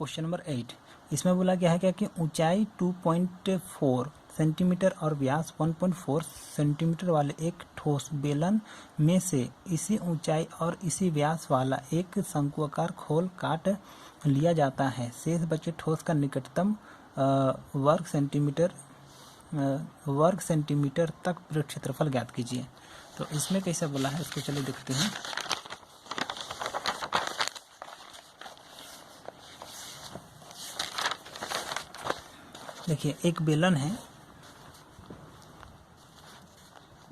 Question number 8। इसमें बोला गया है क्या कि ऊंचाई 2.4 सेंटीमीटर और व्यास 1.4 सेंटीमीटर वाले एक ठोस बेलन में से इसी ऊंचाई और इसी व्यास वाला एक शंकुआकार खोल काट लिया जाता है। शेष बचे ठोस का निकटतम वर्ग सेंटीमीटर तक पृष्ठ क्षेत्रफल ज्ञात कीजिए। तो इसमें कैसे बोला है इसको चलिए देखते हैं। देखिए एक बेलन है,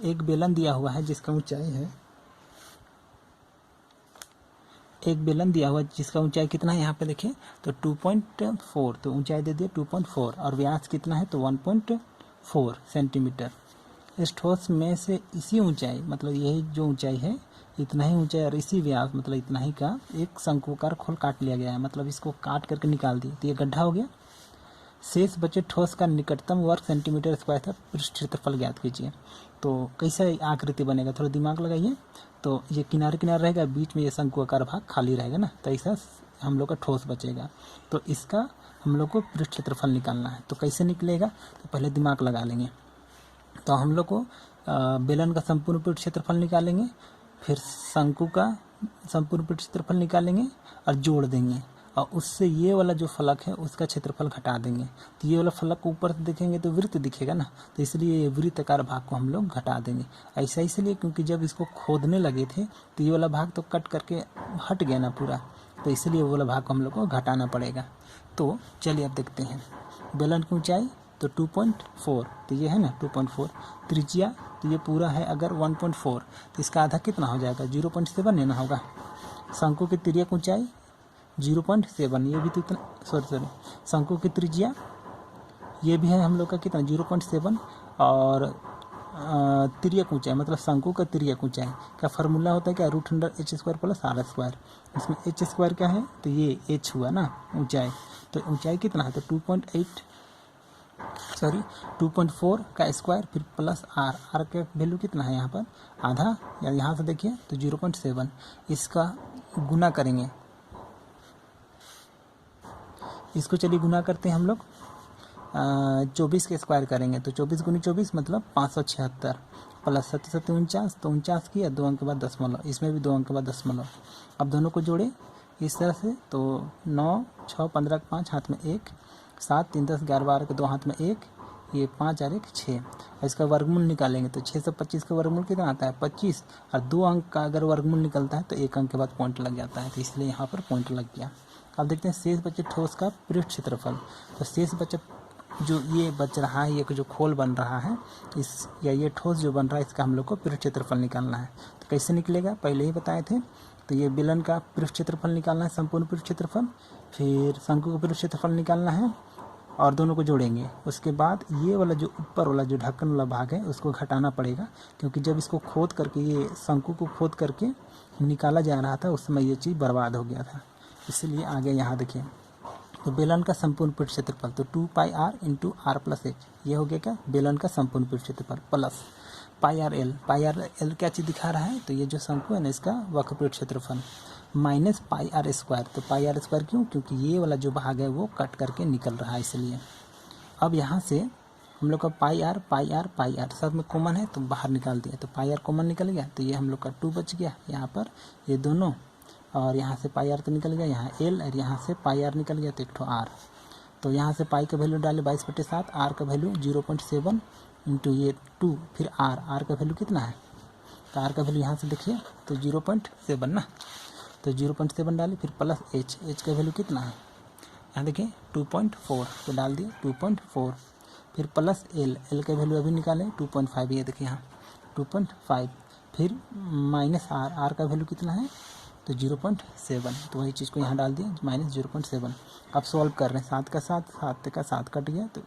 एक बेलन दिया हुआ है जिसका ऊंचाई है, एक बेलन दिया हुआ है जिसका ऊंचाई कितना है यहाँ पे देखिए तो 2.4, तो ऊंचाई दे दिए 2.4 और व्यास कितना है तो 1.4 सेंटीमीटर। इस ठोस में से इसी ऊंचाई मतलब यही जो ऊंचाई है इतना ही ऊंचाई और इसी व्यास मतलब इतना ही का एक शंकुआकार खोल काट लिया गया है, मतलब इसको काट करके निकाल दिए तो ये गड्ढा हो गया। शेष बचे ठोस का निकटतम वर्ग सेंटीमीटर स्क्वायर था पृष्ठ क्षेत्रफल ज्ञात कीजिए। तो कैसे आकृति बनेगा, थोड़ा दिमाग लगाइए। तो ये किनारे किनारे रहेगा, बीच में ये शंकुआकार भाग खाली रहेगा ना, तो ऐसा हम लोग का ठोस बचेगा। तो इसका हम लोग को पृष्ठ क्षेत्रफल निकालना है। तो कैसे निकलेगा, तो पहले दिमाग लगा लेंगे। तो हम लोग को बेलन का संपूर्ण पृष्ठ क्षेत्रफल निकालेंगे, फिर शंकु का संपूर्ण पृष्ठ क्षेत्रफल निकालेंगे और जोड़ देंगे और उससे ये वाला जो फलक है उसका क्षेत्रफल घटा देंगे। तो ये वाला फलक को ऊपर से देखेंगे तो वृत्त दिखेगा ना, तो इसलिए ये वृत्ताकार भाग को हम लोग घटा देंगे। ऐसा इसलिए क्योंकि जब इसको खोदने लगे थे तो ये वाला भाग तो कट करके हट गया ना पूरा, तो इसलिए वो वाला भाग को हम लोग को घटाना पड़ेगा। तो चलिए अब देखते हैं। बेलन की ऊंचाई तो 2.4, तो ये है ना 2.4, त्रिज्या तो ये पूरा है अगर 1.4 तो इसका आधा कितना हो जाएगा 0.7 लेना होगा। शंकु की तिर्यक ऊंचाई 0.7, ये भी तो इतना सॉरी शंकु की त्रिज्या ये भी है हम लोग का कितना 0.7 और तिर्यक ऊंचाई मतलब शंकु का तिर्यक ऊंचाई का फार्मूला होता है क्या √h² + r²। इसमें h² क्या है तो ये h हुआ ना ऊंचाई, तो ऊंचाई कितना है तो 2.4 का स्क्वायर फिर प्लस r का वैल्यू कितना है यहाँ पर आधा, या यहाँ से देखिए तो 0.7, इसका गुना करेंगे, इसको चलिए गुना करते हैं हम लोग 24 के स्क्वायर करेंगे तो 24 × 24 मतलब 576 प्लस 7 7 49, तो 49 किया 2 अंक के बाद दशमलव, इसमें भी 2 अंक के बाद दशमलव। अब दोनों को जोड़े इस तरह से तो 9 6 15 5 हाथ में 1, 7 3 10 11 12 के 2 हाथ में 1, ये 5 और 1 6। इसका वर्गमूल निकालेंगे तो 625 का वर्गमूल कितना आता है 25, और 2 अंक का अगर वर्गमूल निकलता है तो 1 अंक के बाद पॉइंट लग जाता है, तो इसलिए यहाँ पर पॉइंट लग गया। अब देखते हैं शेष बचे ठोस का पृष्ठ क्षेत्रफल। तो शेष बचे जो ये बच रहा है, ये जो खोल बन रहा है इस या ये ठोस जो बन रहा है इसका हम लोग को पृष्ठ क्षेत्रफल निकालना है। तो कैसे निकलेगा पहले ही बताए थे। तो ये बेलन का पृष्ठ क्षेत्रफल निकालना है, संपूर्ण पृष्ठ क्षेत्रफल, फिर शंकु का पृष्ठ क्षेत्रफल निकालना है और दोनों को जोड़ेंगे। उसके बाद ये वाला जो ऊपर वाला जो ढक्कन वाला भाग है उसको घटाना पड़ेगा, क्योंकि जब इसको खोद करके ये शंकु को खोद करके निकाला जा रहा था उस समय ये चीज़ बर्बाद हो गया था, इसलिए आगे यहाँ देखिए। तो बेलन का संपूर्ण पृष्ठ क्षेत्रफल तो 2πr × r + h, ये हो गया क्या बेलन का संपूर्ण पृष्ठ क्षेत्रफल, प्लस πrl, πrl क्या चीज़ दिखा रहा है तो ये जो शंकु है ना इसका वक्र पृष्ठ क्षेत्रफल, माइनस πr²। तो πr² क्यों, क्योंकि ये वाला जो भाग है वो कट करके निकल रहा है इसलिए। अब यहाँ से हम लोग का πr सब में कॉमन है तो बाहर निकाल दिया, तो πr कॉमन निकल गया, तो ये हम लोग का 2 बच गया यहाँ पर ये दोनों, और यहाँ से πr तो निकल गया, यहाँ l और यहाँ से πr निकल गया तो एक ठो r। तो यहाँ से पाई का वैल्यू डाले 22/7, r का वैल्यू 0.7 इंटू ये 2 फिर r का वैल्यू कितना है तो r का वैल्यू यहाँ से देखिए तो 0.7 ना, तो 0.7 डाले फिर प्लस h का वैल्यू कितना है यहाँ देखिए 2.4, तो डाल दिए 2.4 फिर प्लस l का वैल्यू अभी निकाले 2.5, ये देखिए यहाँ 2.5 फिर माइनस r का वैल्यू कितना है तो 0.7, तो वही चीज़ को यहाँ डाल दिया -0.7। अब सॉल्व कर रहे हैं 7 का 7 कट गया तो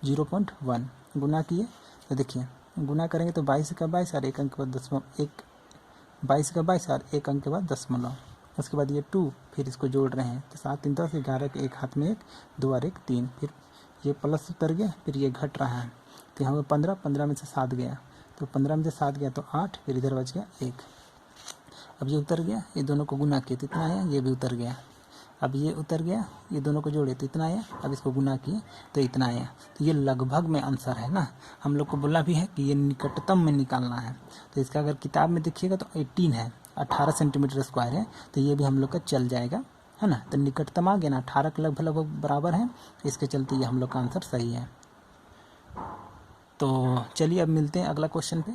0.1 गुना किए, तो देखिए गुना करेंगे तो 22 का 22 और 1 अंक के बाद दशमलव, 22 का 22 और 1 अंक के बाद दशमलव। उसके बाद ये 2 फिर इसको जोड़ रहे हैं तो 7 3 10 11 के एक हाथ में 1, 2 और 1 3, फिर ये प्लस उतर गया फिर ये घट रहा है तो यहाँ पर 15 में से 7 गया, तो 15 में से 7 गया तो 8, फिर इधर बच गया 1। अब ये उतर गया, ये दोनों को गुना किए तो इतना आया, ये भी उतर गया। अब ये उतर गया, ये दोनों को जोड़े तो इतना आया, अब इसको गुना किए तो इतना आया। तो ये लगभग में आंसर है ना। हम लोग को बोला भी है कि ये निकटतम में निकालना है। तो इसका अगर किताब में देखिएगा तो 18 है, 18 सेंटीमीटर स्क्वायर है। तो ये भी हम लोग का चल जाएगा, है ना। तो निकटतम आ गया ना, 18 के लगभग बराबर है। इसके चलते ये हम लोग का आंसर सही है। तो चलिए अब मिलते हैं अगला क्वेश्चन पे।